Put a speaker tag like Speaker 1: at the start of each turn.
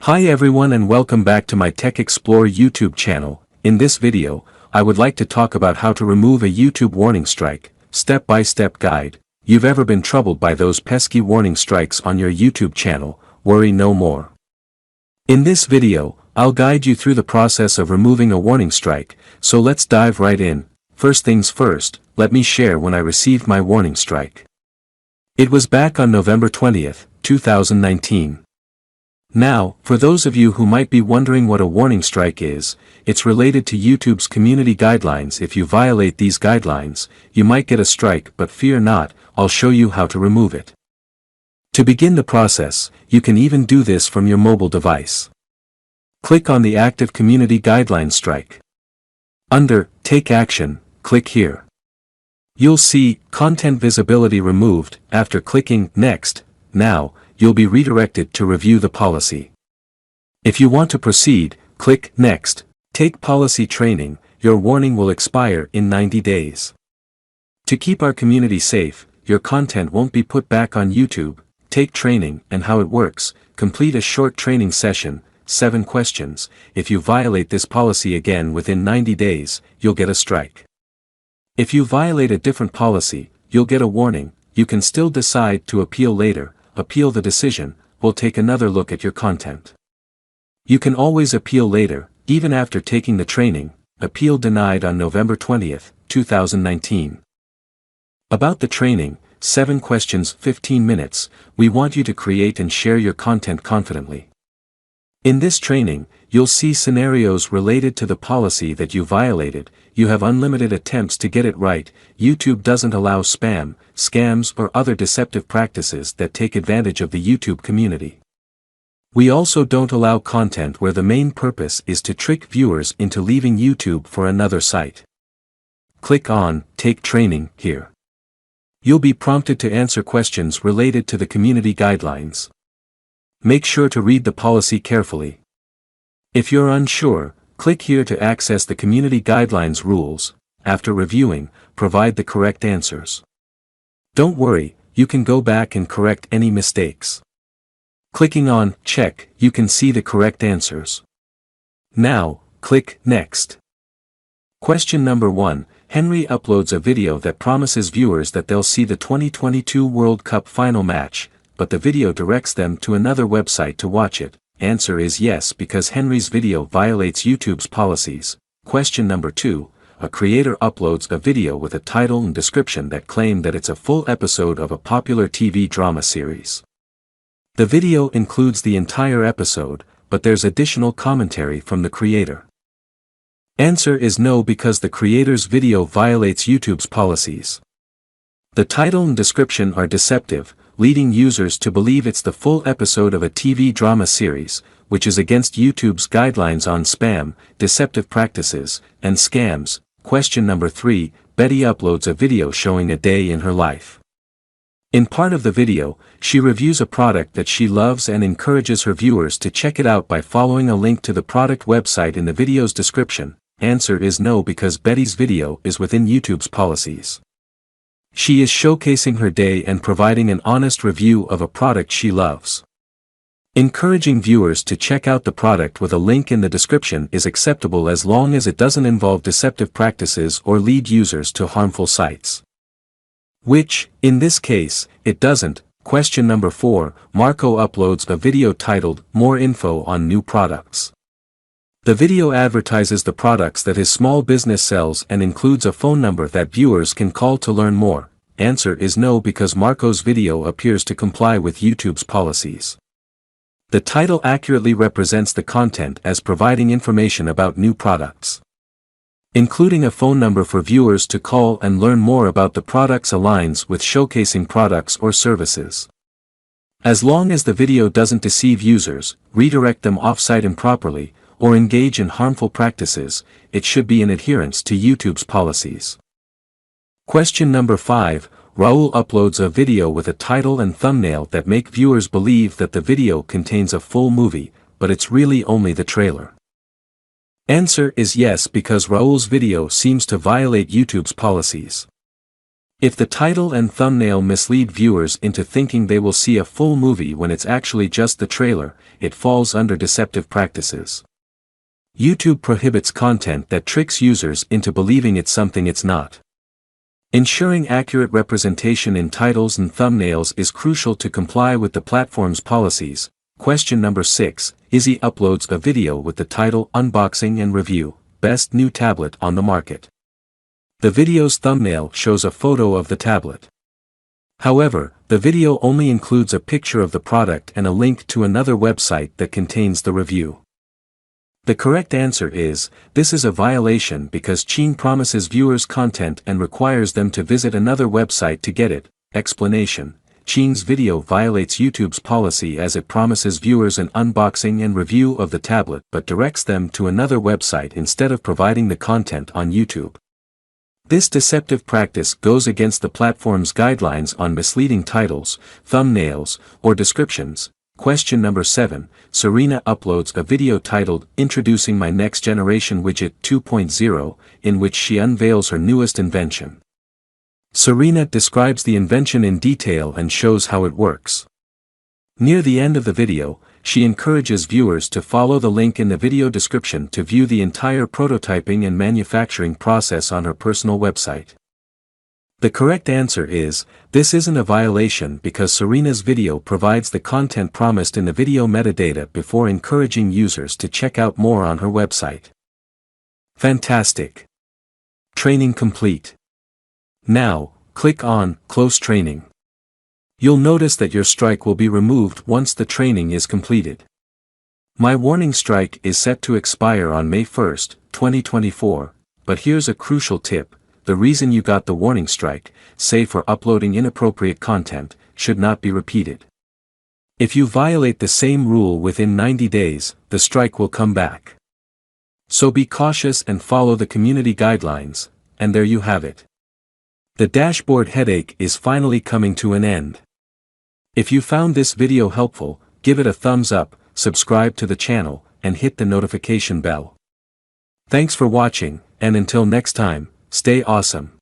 Speaker 1: Hi everyone and welcome back to my Tech Explore YouTube channel. In this video, I would like to talk about how to remove a YouTube warning strike, step-by-step guide. You've ever been troubled by those pesky warning strikes on your YouTube channel? Worry no more. In this video, I'll guide you through the process of removing a warning strike, so let's dive right in. First things first, let me share when I received my warning strike. It was back on November 20th, 2019. Now, for those of you who might be wondering what a warning strike is, it's related to YouTube's community guidelines. If you violate these guidelines, you might get a strike, but fear not, I'll show you how to remove it. To begin the process, you can even do this from your mobile device. Click on the Active Community Guidelines strike. Under Take Action, click here. You'll see Content Visibility Removed. After clicking Next, now, you'll be redirected to review the policy. If you want to proceed, click Next. Take Policy Training. Your warning will expire in 90 days. To keep our community safe, your content won't be put back on YouTube. Take training and how it works. Complete a short training session, 7 questions. If you violate this policy again within 90 days, you'll get a strike. If you violate a different policy, you'll get a warning. You can still decide to appeal later. Appeal the decision. We'll take another look at your content. You can always appeal later, even after taking the training. Appeal denied on November 20th, 2019. About the training, 7 questions, 15 minutes, we want you to create and share your content confidently. In this training, you'll see scenarios related to the policy that you violated. You have unlimited attempts to get it right. YouTube doesn't allow spam, scams or other deceptive practices that take advantage of the YouTube community. We also don't allow content where the main purpose is to trick viewers into leaving YouTube for another site. Click on Take Training here. You'll be prompted to answer questions related to the community guidelines. Make sure to read the policy carefully. If you're unsure, click here to access the community guidelines rules. After reviewing, provide the correct answers. Don't worry, you can go back and correct any mistakes. Clicking on Check, you can see the correct answers. Now, click Next. Question number 1. Henry uploads a video that promises viewers that they'll see the 2022 World Cup final match, but the video directs them to another website to watch it. Answer is yes, because Henry's video violates YouTube's policies. Question number 2. A creator uploads a video with a title and description that claim that it's a full episode of a popular TV drama series. The video includes the entire episode, but there's additional commentary from the creator. Answer is no, because the creator's video violates YouTube's policies. The title and description are deceptive, leading users to believe it's the full episode of a TV drama series, which is against YouTube's guidelines on spam, deceptive practices, and scams. Question number 3. Betty uploads a video showing a day in her life. In part of the video, she reviews a product that she loves and encourages her viewers to check it out by following a link to the product website in the video's description. Answer is no, because Betty's video is within YouTube's policies. She is showcasing her day and providing an honest review of a product she loves. Encouraging viewers to check out the product with a link in the description is acceptable as long as it doesn't involve deceptive practices or lead users to harmful sites. Which, in this case, it doesn't. Question number 4. Marco uploads a video titled, More Info on New Products. The video advertises the products that his small business sells and includes a phone number that viewers can call to learn more. Answer is no, because Marco's video appears to comply with YouTube's policies. The title accurately represents the content as providing information about new products. Including a phone number for viewers to call and learn more about the products aligns with showcasing products or services. As long as the video doesn't deceive users, redirect them off-site improperly, or engage in harmful practices, it should be in adherence to YouTube's policies. Question number 5. Raul uploads a video with a title and thumbnail that make viewers believe that the video contains a full movie, but it's really only the trailer. Answer is yes, because Raul's video seems to violate YouTube's policies. If the title and thumbnail mislead viewers into thinking they will see a full movie when it's actually just the trailer, it falls under deceptive practices. YouTube prohibits content that tricks users into believing it's something it's not. Ensuring accurate representation in titles and thumbnails is crucial to comply with the platform's policies. Question number 6. thsi uploads a video with the title Unboxing and Review, Best New Tablet on the Market. The video's thumbnail shows a photo of the tablet. However, the video only includes a picture of the product and a link to another website that contains the review. The correct answer is, this is a violation because thsi promises viewers content and requires them to visit another website to get it. Explanation: thsi's video violates YouTube's policy as it promises viewers an unboxing and review of the tablet but directs them to another website instead of providing the content on YouTube. This deceptive practice goes against the platform's guidelines on misleading titles, thumbnails, or descriptions. Question number 7. Serena uploads a video titled Introducing My Next Generation Widget 2.0, in which she unveils her newest invention. Serena describes the invention in detail and shows how it works. Near the end of the video, she encourages viewers to follow the link in the video description to view the entire prototyping and manufacturing process on her personal website. The correct answer is, this isn't a violation because Serena's video provides the content promised in the video metadata before encouraging users to check out more on her website. Fantastic! Training complete. Now, click on Close Training. You'll notice that your strike will be removed once the training is completed. My warning strike is set to expire on May 1st, 2024, but here's a crucial tip: the reason you got the warning strike, say for uploading inappropriate content, should not be repeated. If you violate the same rule within 90 days, the strike will come back. So be cautious and follow the community guidelines, and there you have it. The dashboard headache is finally coming to an end. If you found this video helpful, give it a thumbs up, subscribe to the channel, and hit the notification bell. Thanks for watching, and until next time, stay awesome.